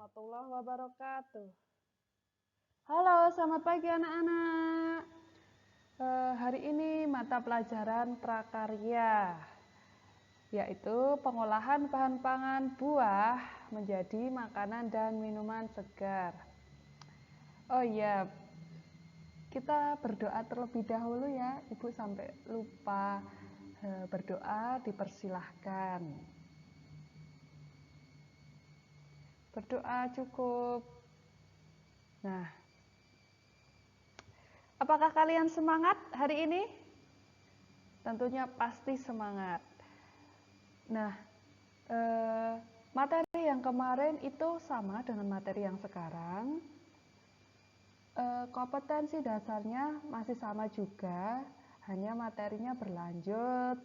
warahmatullahi wabarakatuh. Halo, selamat pagi anak-anak. Hari ini mata pelajaran prakarya, yaitu pengolahan bahan pangan buah menjadi makanan dan minuman segar. Oh iya, kita berdoa terlebih dahulu ya, Ibu sampai lupa berdoa, dipersilahkan. Berdoa cukup. Nah, apakah kalian semangat hari ini? Tentunya pasti semangat. Nah, materi yang kemarin itu sama dengan materi yang sekarang. Kompetensi dasarnya masih sama juga, hanya materinya berlanjut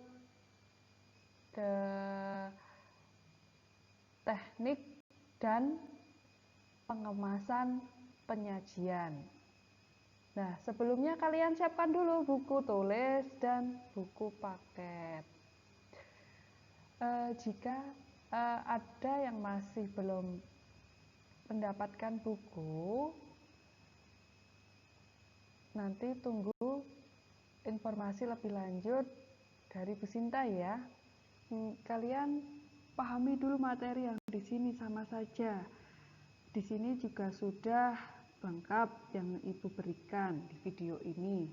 ke teknik dan pengemasan penyajian. Nah, sebelumnya kalian siapkan dulu buku tulis dan buku paket. Jika ada yang masih belum mendapatkan buku, nanti tunggu informasi lebih lanjut dari Bu Sinta ya. Kalian pahami dulu materi yang di sini sama saja. Di sini juga sudah lengkap yang Ibu berikan di video ini.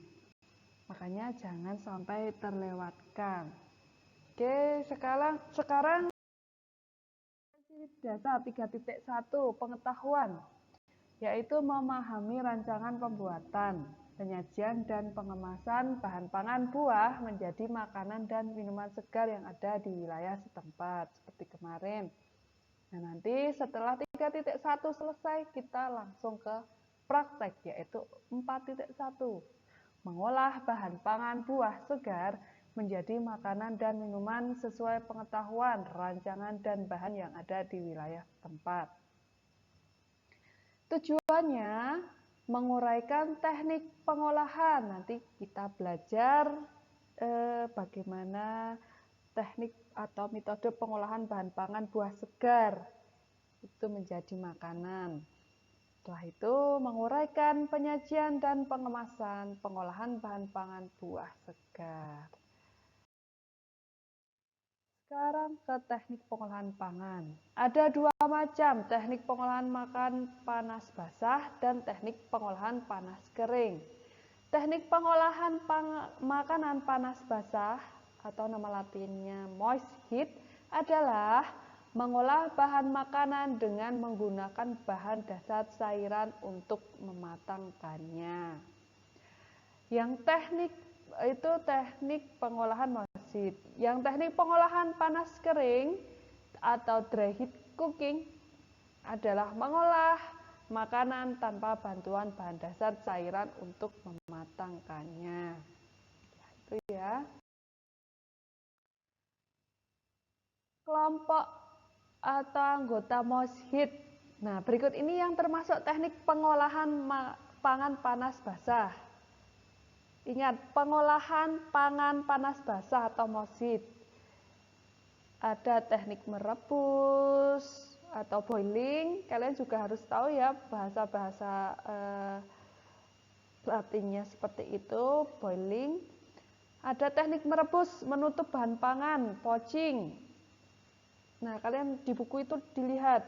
Makanya jangan sampai terlewatkan. Oke, sekarang dasar 3.1 pengetahuan, yaitu memahami rancangan pembuatan, penyajian dan pengemasan bahan pangan buah menjadi makanan dan minuman segar yang ada di wilayah setempat seperti kemarin. Nah, nanti setelah 3.1 selesai, kita langsung ke praktek, yaitu 4.1 mengolah bahan pangan buah segar menjadi makanan dan minuman sesuai pengetahuan, rancangan dan bahan yang ada di wilayah tempat. Tujuannya menguraikan teknik pengolahan. Nanti kita belajar bagaimana teknik atau metode pengolahan bahan pangan buah segar itu menjadi makanan. Setelah itu menguraikan penyajian dan pengemasan pengolahan bahan pangan buah segar. Sekarang ke teknik pengolahan pangan. Ada dua macam, teknik pengolahan makan panas basah dan teknik pengolahan panas kering. Teknik pengolahan makanan panas basah atau nama latinnya moist heat adalah mengolah bahan makanan dengan menggunakan bahan dasar cairan untuk mematangkannya. Yang teknik itu teknik pengolahan moist heat. Yang teknik pengolahan panas kering atau dry heat cooking adalah mengolah makanan tanpa bantuan bahan dasar cairan untuk mematangkannya. Itu ya. Kelompok atau anggota moist heat. Nah, berikut ini yang termasuk teknik pengolahan pangan panas basah. Ingat, pengolahan pangan panas basah atau moist heat. Ada teknik merebus atau boiling. Kalian juga harus tahu ya bahasa-bahasa latinnya seperti itu, boiling. Ada teknik merebus, menutup bahan pangan, poaching. Nah, kalian di buku itu dilihat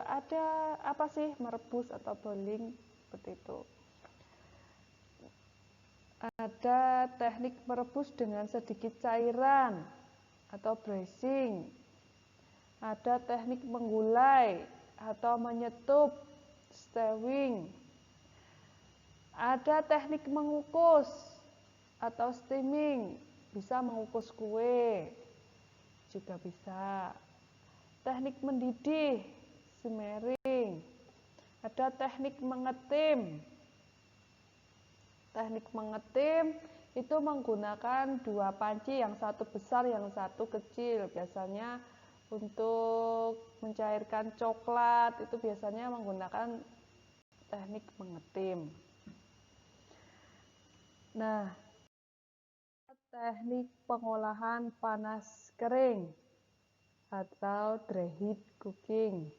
ada apa sih merebus atau boiling seperti itu. Ada teknik merebus dengan sedikit cairan atau braising. Ada teknik menggulai atau menyetup, stewing. Ada teknik mengukus atau steaming, bisa mengukus kue juga bisa. Teknik mendidih, simmering. Ada teknik mengetim. Teknik mengetim itu menggunakan dua panci, yang satu besar, yang satu kecil. Biasanya untuk mencairkan coklat itu biasanya menggunakan teknik mengetim. Nah, teknik pengolahan panas kering atau dry heat cooking.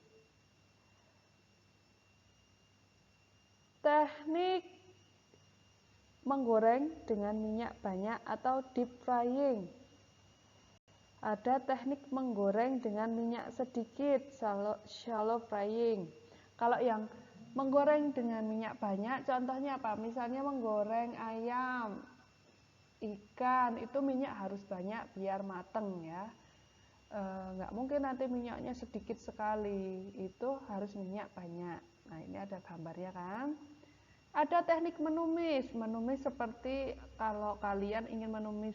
Teknik menggoreng dengan minyak banyak atau deep frying. Ada teknik menggoreng dengan minyak sedikit, shallow frying. Kalau yang menggoreng dengan minyak banyak, contohnya apa? Misalnya menggoreng ayam, ikan, itu minyak harus banyak biar mateng ya. Nggak mungkin nanti minyaknya sedikit sekali, itu harus minyak banyak. Nah, ini ada gambarnya kan. Ada teknik menumis. Menumis seperti kalau kalian ingin menumis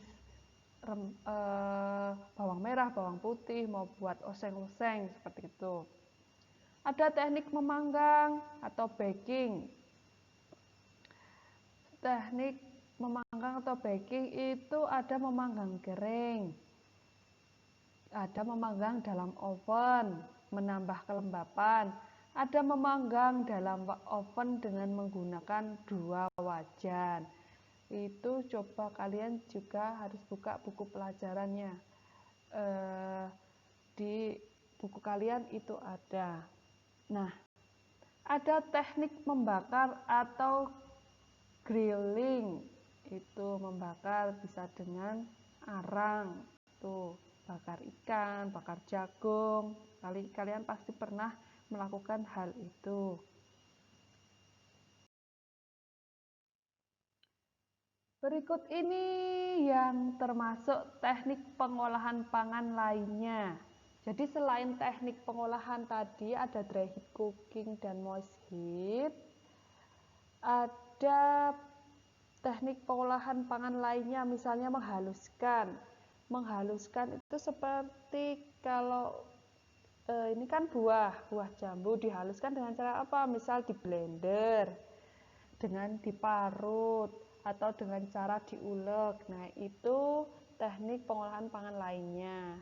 bawang merah, bawang putih, mau buat oseng-oseng seperti itu. Ada teknik memanggang atau baking. Teknik memanggang atau baking itu ada memanggang kering, ada memanggang dalam oven, menambah kelembapan, ada memanggang dalam oven dengan menggunakan 2 wajan. Itu coba kalian juga harus buka buku pelajarannya. Di buku kalian itu ada. Nah, ada teknik membakar atau grilling. Itu membakar bisa dengan arang. Tuh, bakar ikan, bakar jagung. Kalian pasti pernah melakukan hal itu. Berikut ini yang termasuk teknik pengolahan pangan lainnya. Jadi selain teknik pengolahan tadi ada dry heat cooking dan moist heat, ada teknik pengolahan pangan lainnya, misalnya menghaluskan. Menghaluskan itu seperti kalau ini kan buah jambu dihaluskan dengan cara apa? Misal di blender, dengan diparut, atau dengan cara diulek. Nah, itu teknik pengolahan pangan lainnya.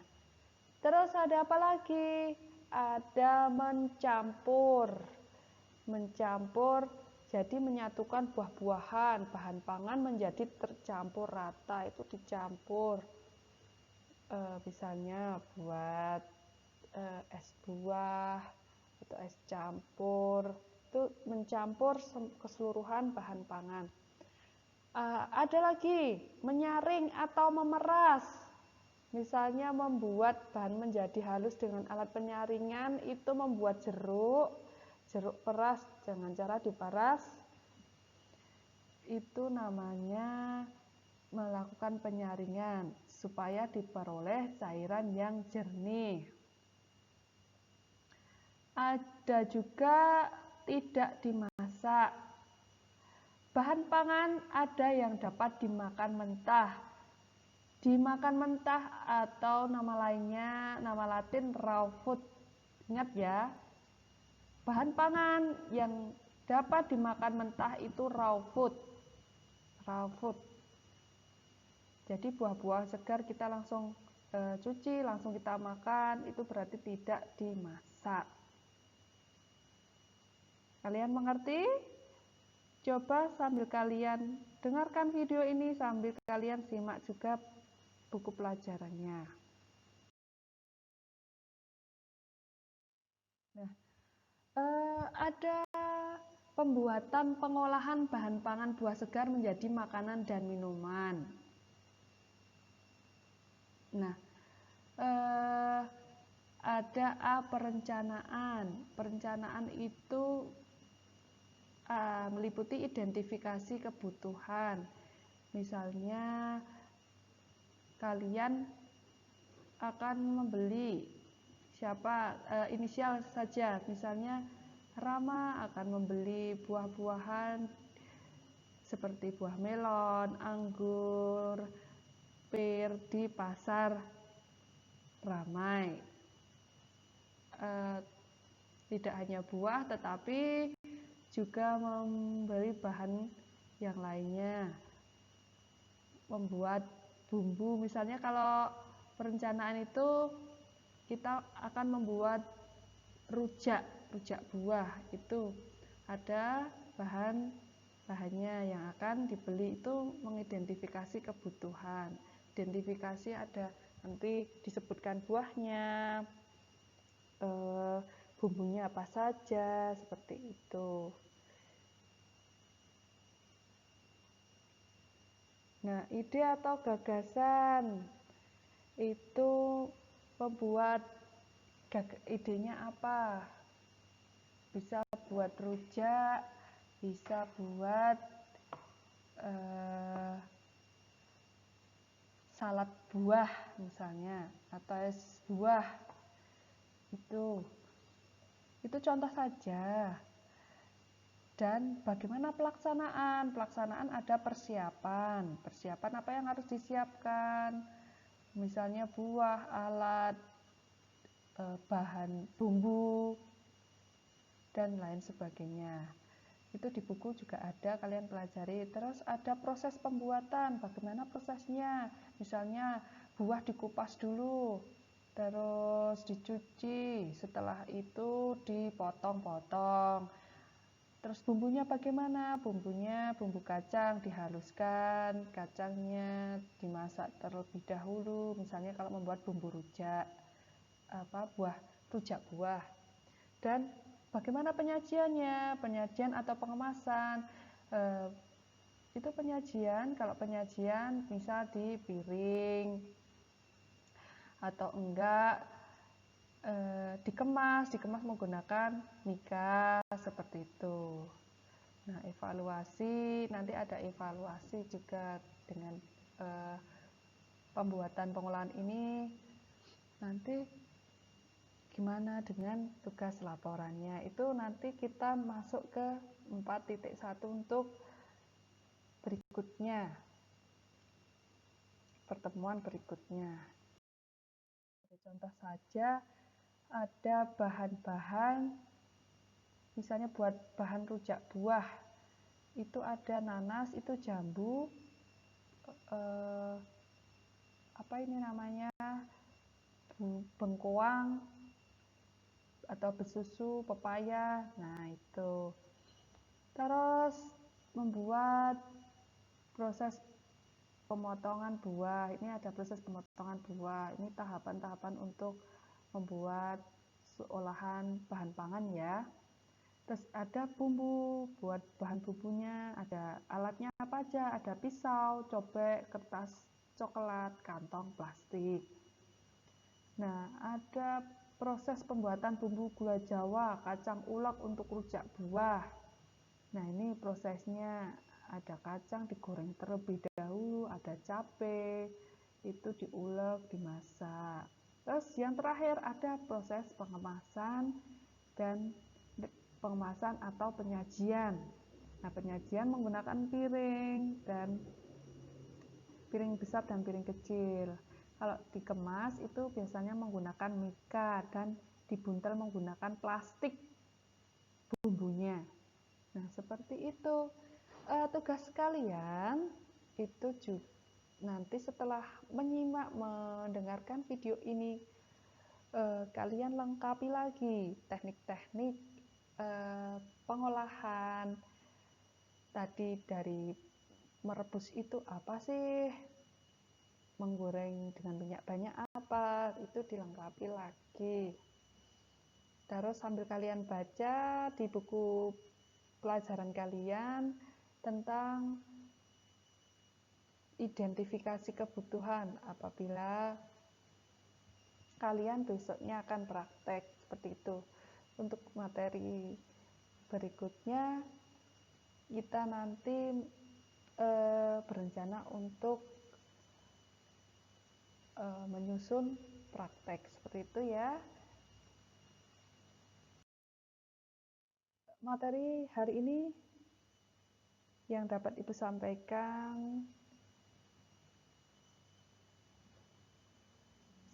Terus ada apa lagi? Ada mencampur. Mencampur jadi menyatukan buah-buahan, bahan pangan menjadi tercampur rata, itu dicampur. Misalnya buat es buah atau es campur, itu mencampur keseluruhan bahan pangan. Ada lagi menyaring atau memeras, misalnya membuat bahan menjadi halus dengan alat penyaringan, itu membuat jeruk peras dengan cara diperas, itu namanya melakukan penyaringan supaya diperoleh cairan yang jernih. Ada juga tidak dimasak. Bahan pangan ada yang dapat dimakan mentah. Dimakan mentah atau nama lainnya, nama latin raw food. Ingat ya, bahan pangan yang dapat dimakan mentah itu raw food. Raw food. Jadi buah-buah segar kita langsung cuci, langsung kita makan, itu berarti tidak dimasak. Kalian mengerti? Coba sambil kalian dengarkan video ini, sambil kalian simak juga buku pelajarannya. Nah, ada pembuatan pengolahan bahan pangan buah segar menjadi makanan dan minuman. Nah, ada perencanaan. Perencanaan itu meliputi identifikasi kebutuhan. Misalnya kalian akan membeli siapa, inisial saja, misalnya Rama akan membeli buah-buahan seperti buah melon, anggur, pir di pasar Ramai. Tidak hanya buah tetapi juga membeli bahan yang lainnya, membuat bumbu. Misalnya kalau perencanaan itu kita akan membuat rujak buah, itu ada bahannya yang akan dibeli, itu mengidentifikasi kebutuhan. Identifikasi ada nanti disebutkan buahnya, bumbunya apa saja, seperti itu. Nah, ide atau gagasan itu membuat idenya apa? Bisa buat rujak, bisa buat salad buah misalnya, atau es buah. Itu contoh saja. Dan bagaimana pelaksanaan? Pelaksanaan ada persiapan. Persiapan apa yang harus disiapkan? Misalnya buah, alat, bahan bumbu, dan lain sebagainya. Itu di buku juga ada, kalian pelajari. Terus ada proses pembuatan, bagaimana prosesnya? Misalnya buah dikupas dulu, terus dicuci, setelah itu dipotong-potong. Terus bumbunya bagaimana? Bumbunya bumbu kacang dihaluskan, kacangnya dimasak terlebih dahulu. Misalnya kalau membuat bumbu rujak, rujak buah. Dan bagaimana penyajiannya? Penyajian atau pengemasan? Itu penyajian, kalau penyajian bisa di piring atau enggak dikemas menggunakan mika seperti itu. Nah, evaluasi, nanti ada evaluasi juga dengan pembuatan pengolahan ini. Nanti gimana dengan tugas laporannya? Itu nanti kita masuk ke 4.1 untuk berikutnya, pertemuan berikutnya. Contoh saja, ada bahan-bahan, misalnya buat bahan rujak buah, itu ada nanas, itu jambu, bengkoang atau besusu, pepaya. Nah, itu. Terus membuat proses pemotongan buah. Ini ada proses pemotongan buah. Ini tahapan-tahapan untuk membuat olahan bahan pangan ya. Terus ada bumbu, buat bahan bumbunya, ada alatnya apa aja, ada pisau, cobek, kertas coklat, kantong plastik. Nah, ada proses pembuatan bumbu gula Jawa, kacang ulek untuk rujak buah. Nah, ini prosesnya, ada kacang digoreng terlebih dahulu, ada cabai, itu diulek, dimasak. Terus yang terakhir ada proses pengemasan atau penyajian. Nah, penyajian menggunakan piring besar dan piring kecil. Kalau dikemas itu biasanya menggunakan mika dan dibuntel menggunakan plastik bumbunya. Nah, seperti itu. Tugas kalian itu juga nanti setelah mendengarkan video ini, kalian lengkapi lagi teknik-teknik pengolahan tadi. Dari merebus itu apa sih, menggoreng dengan minyak banyak apa, itu dilengkapi lagi. Terus sambil kalian baca di buku pelajaran kalian tentang identifikasi kebutuhan apabila kalian besoknya akan praktek, seperti itu. Untuk materi berikutnya kita nanti berencana untuk menyusun praktek, seperti itu ya. Materi hari ini yang dapat Ibu sampaikan,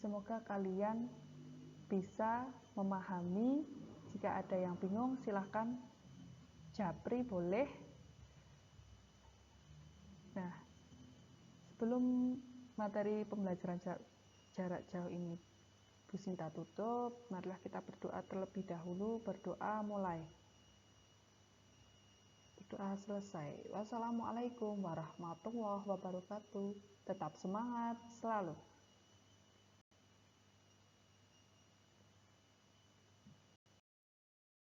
semoga kalian bisa memahami. Jika ada yang bingung, silahkan japri, boleh. Nah, sebelum materi pembelajaran jarak jauh ini Bu Sinta tutup, marilah kita berdoa terlebih dahulu. Berdoa mulai. Berdoa selesai. Wassalamualaikum warahmatullahi wabarakatuh. Tetap semangat selalu.